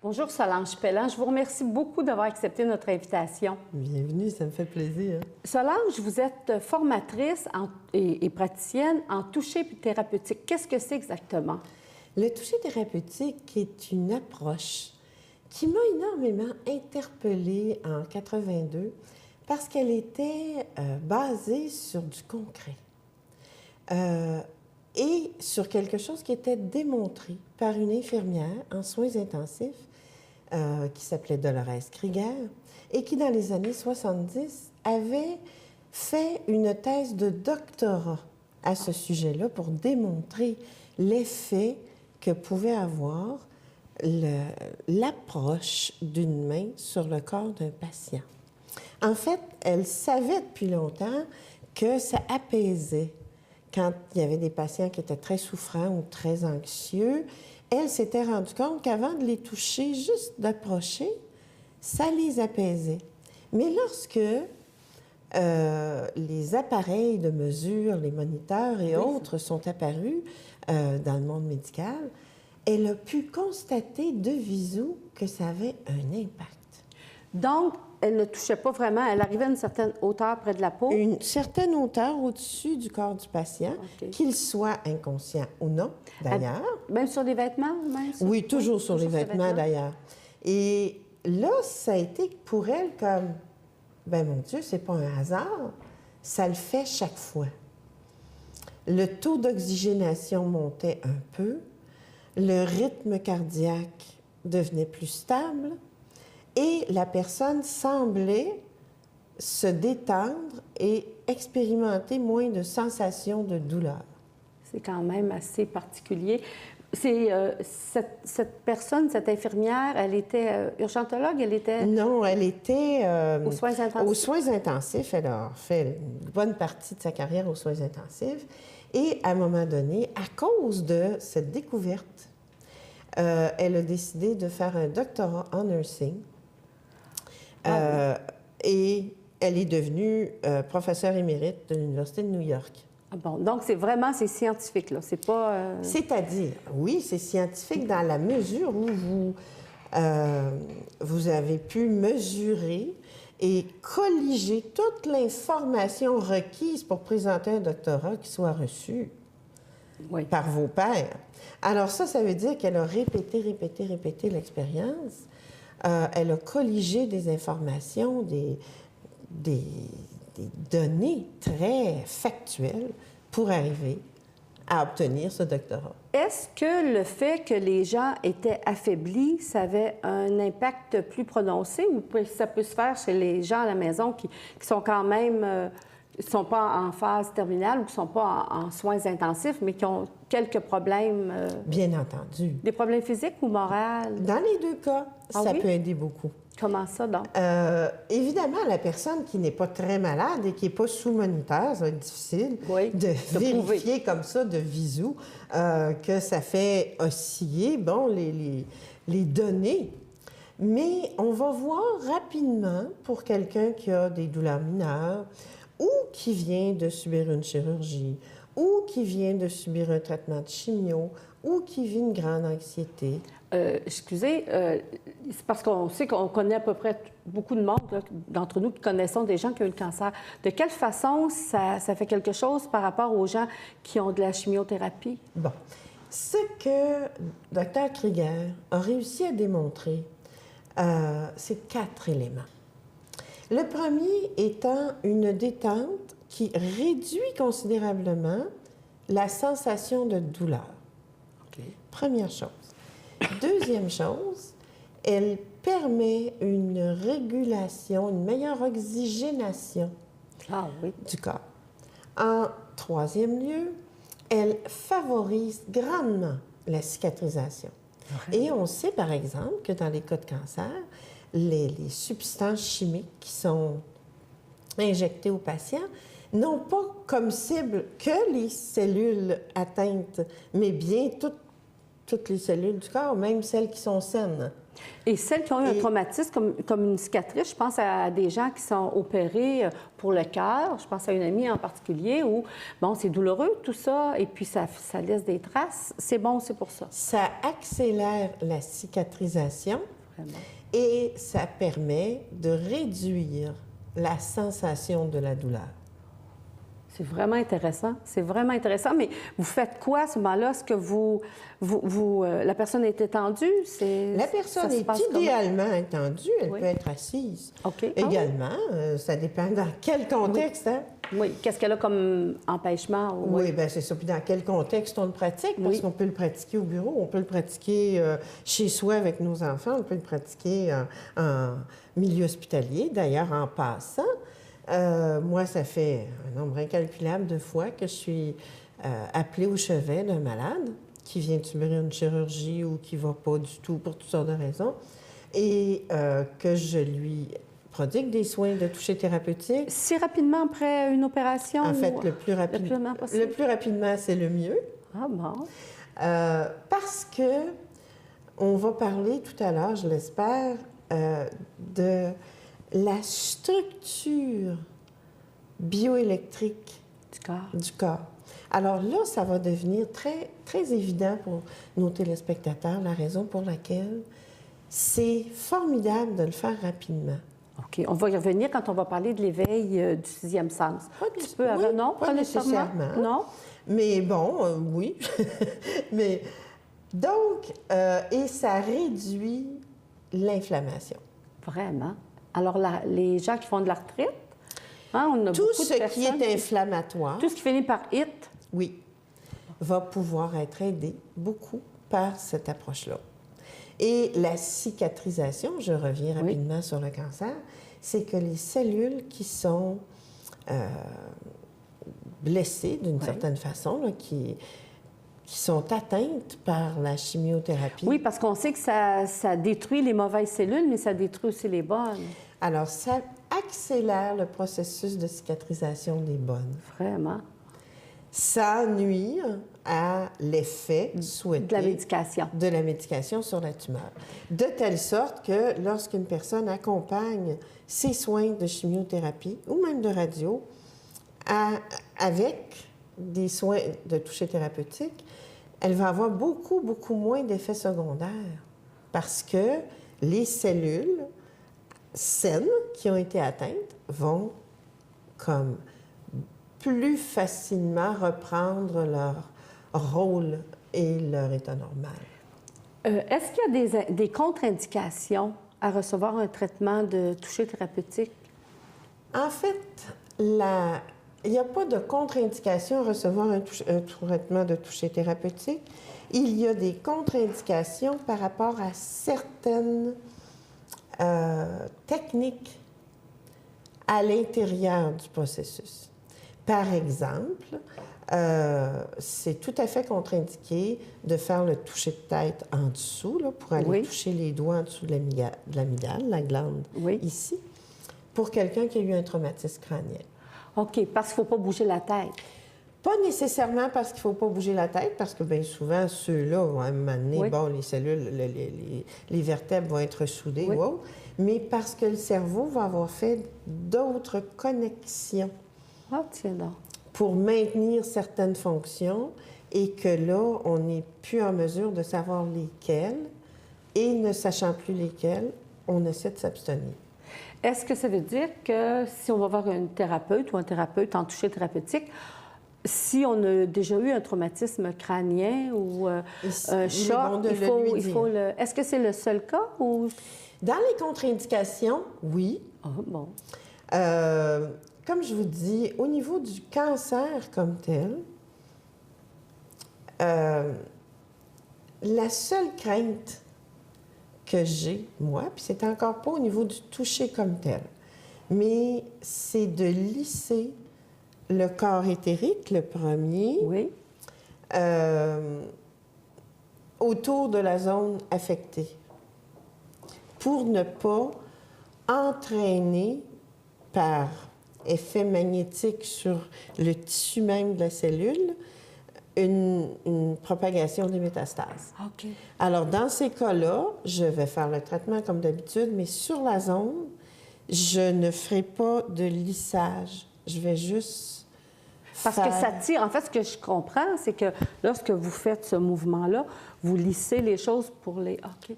Bonjour Solange Pelland, je vous remercie beaucoup d'avoir accepté notre invitation. Bienvenue, ça me fait plaisir. Solange, vous êtes formatrice et praticienne en toucher thérapeutique. Qu'est-ce que c'est exactement? Le toucher thérapeutique est une approche qui m'a énormément interpellée en 82 parce qu'elle était basée sur du concret et sur quelque chose qui était démontré par une infirmière en soins intensifs qui s'appelait Dolores Krieger et qui, dans les années 70, avait fait une thèse de doctorat à ce sujet-là pour démontrer l'effet que pouvait avoir l'approche d'une main sur le corps d'un patient. En fait, elle savait depuis longtemps que ça apaisait quand il y avait des patients qui étaient très souffrants ou très anxieux. Elle s'était rendue compte qu'avant de les toucher, juste d'approcher, ça les apaisait. Mais lorsque les appareils de mesure, les moniteurs et autres sont apparus dans le monde médical, elle a pu constater de visu que ça avait un impact. Donc, elle ne touchait pas vraiment, elle arrivait à une certaine hauteur près de la peau? Une certaine hauteur au-dessus du corps du patient, qu'il soit inconscient ou non, d'ailleurs. Même sur les vêtements? Même sur... Oui, toujours sur les vêtements, d'ailleurs. Et là, ça a été pour elle comme, ben mon Dieu, c'est pas un hasard, ça le fait chaque fois. Le taux d'oxygénation montait un peu, le rythme cardiaque devenait plus stable et la personne semblait se détendre et expérimenter moins de sensations de douleur. C'est quand même assez particulier. Cette personne, cette infirmière, elle était urgentologue, elle était... Non, elle était... aux soins intensifs. Aux soins intensifs. Elle a fait une bonne partie de sa carrière aux soins intensifs. Et à un moment donné, à cause de cette découverte, elle a décidé de faire un doctorat en nursing. Et elle est devenue professeure émérite de l'Université de New York. Ah bon, donc c'est vraiment, c'est scientifique, là, c'est pas... C'est-à-dire, oui, c'est scientifique dans la mesure où vous avez pu mesurer et colliger toute l'information requise pour présenter un doctorat qui soit reçu par vos pairs. Alors ça veut dire qu'elle a répété l'expérience. Elle a colligé des informations, des données très factuelles pour arriver à obtenir ce doctorat. Est-ce que le fait que les gens étaient affaiblis, ça avait un impact plus prononcé ou ça peut se faire chez les gens à la maison qui sont quand même... qui ne sont pas en phase terminale ou qui ne sont pas en soins intensifs, mais qui ont quelques problèmes... Bien entendu. Des problèmes physiques ou moraux? Dans les deux cas, ça peut aider beaucoup. Comment ça, donc? Évidemment, la personne qui n'est pas très malade et qui n'est pas sous moniteur, ça va être difficile de vérifier comme ça, de visu, que ça fait osciller, bon, les données. Mais on va voir rapidement, pour quelqu'un qui a des douleurs mineures, ou qui vient de subir une chirurgie, ou qui vient de subir un traitement de chimio, ou qui vit une grande anxiété. Excusez, c'est parce qu'on sait qu'on connaît à peu près beaucoup de monde d'entre nous qui connaissons des gens qui ont eu le cancer. De quelle façon ça fait quelque chose par rapport aux gens qui ont de la chimiothérapie? Bon, ce que Dr. Krieger a réussi à démontrer, c'est 4 éléments. Le premier étant une détente qui réduit considérablement la sensation de douleur. Première chose. Deuxième chose, elle permet une régulation, une meilleure oxygénation du corps. En troisième lieu, elle favorise grandement la cicatrisation. Et on sait, par exemple, que dans les cas de cancer, les substances chimiques qui sont injectées aux patients n'ont pas comme cible que les cellules atteintes, mais bien toutes les cellules du corps, même celles qui sont saines. Et celles qui ont eu un traumatisme, comme une cicatrice, je pense à des gens qui sont opérés pour le cœur. Je pense à une amie en particulier où, bon, c'est douloureux tout ça, et puis ça laisse des traces. C'est bon aussi pour ça. Ça accélère la cicatrisation. Vraiment. Et ça permet de réduire la sensation de la douleur. C'est vraiment intéressant. C'est vraiment intéressant. Mais vous faites quoi à ce moment-là? Est-ce que la personne est étendue? La personne est idéalement étendue. Elle peut être assise. OK. Également, ça dépend dans quel contexte. Oui. Hein? Oui. Qu'est-ce qu'elle a comme empêchement? Oui, bien, c'est ça. Puis dans quel contexte on le pratique? Parce qu'on peut le pratiquer au bureau, on peut le pratiquer chez soi avec nos enfants, on peut le pratiquer en milieu hospitalier. D'ailleurs, en passant, moi, ça fait un nombre incalculable de fois que je suis appelée au chevet d'un malade qui vient de subir une chirurgie ou qui ne va pas du tout pour toutes sortes de raisons, et que je lui prodigue des soins de toucher thérapeutique. Si rapidement après une opération? En fait, le plus rapidement possible. Le plus rapidement, c'est le mieux. Ah bon? Parce que on va parler tout à l'heure, je l'espère, de la structure bioélectrique du corps. Alors là, ça va devenir très, très évident pour nos téléspectateurs, la raison pour laquelle c'est formidable de le faire rapidement. OK. On va y revenir quand on va parler de l'éveil du sixième sens. Non, pas nécessairement. Non? Mais bon, oui. Mais donc, et ça réduit l'inflammation. Vraiment? Alors, les gens qui font de l'arthrite, hein, on a tout beaucoup de ce qui est inflammatoire, tout ce qui finit par « it », oui, va pouvoir être aidé beaucoup par cette approche-là. Et la cicatrisation, je reviens rapidement sur le cancer, c'est que les cellules qui sont blessées d'une certaine façon, là, qui sont atteintes par la chimiothérapie. Oui, parce qu'on sait que ça détruit les mauvaises cellules, mais ça détruit aussi les bonnes. Alors, ça accélère le processus de cicatrisation des bonnes. Vraiment. Ça nuit à l'effet souhaité de la médication sur la tumeur. De telle sorte que lorsqu'une personne accompagne ses soins de chimiothérapie ou même de radio avec des soins de toucher thérapeutique, elle va avoir beaucoup, beaucoup moins d'effets secondaires parce que les cellules saines qui ont été atteintes vont comme plus facilement reprendre leur rôle et leur état normal. Est-ce qu'il y a des contre-indications à recevoir un traitement de toucher thérapeutique? En fait, il n'y a pas de contre-indication à recevoir un traitement de toucher thérapeutique. Il y a des contre-indications par rapport à certaines techniques à l'intérieur du processus. Par exemple, c'est tout à fait contre-indiqué de faire le toucher de tête en dessous, là, pour aller toucher les doigts en dessous de l'amygdale, la glande ici, pour quelqu'un qui a eu un traumatisme crânien. OK, parce qu'il ne faut pas bouger la tête. Pas nécessairement parce qu'il ne faut pas bouger la tête, parce que bien souvent, ceux-là, à un moment donné, bon, les cellules, les vertèbres vont être soudées, mais parce que le cerveau va avoir fait d'autres connexions. Ah, tiens donc. Pour maintenir certaines fonctions et que là, on n'est plus en mesure de savoir lesquelles et ne sachant plus lesquelles, on essaie de s'abstenir. Est-ce que ça veut dire que si on va voir un thérapeute ou un thérapeute en toucher thérapeutique, si on a déjà eu un traumatisme crânien ou un choc, il faut le... Est-ce que c'est le seul cas ou... Dans les contre-indications, oui. Ah, bon. Comme je vous dis, au niveau du cancer comme tel, la seule crainte que j'ai, moi, puis c'est encore pas au niveau du toucher comme tel, mais c'est de lisser le corps éthérique, le premier, autour de la zone affectée, pour ne pas entraîner par effet magnétique sur le tissu même de la cellule, une propagation des métastases. OK. Alors, dans ces cas-là, je vais faire le traitement comme d'habitude, mais sur la zone, je ne ferai pas de lissage. Je vais juste Parce que ça tire. En fait, ce que je comprends, c'est que lorsque vous faites ce mouvement-là, vous lissez les choses pour les... OK.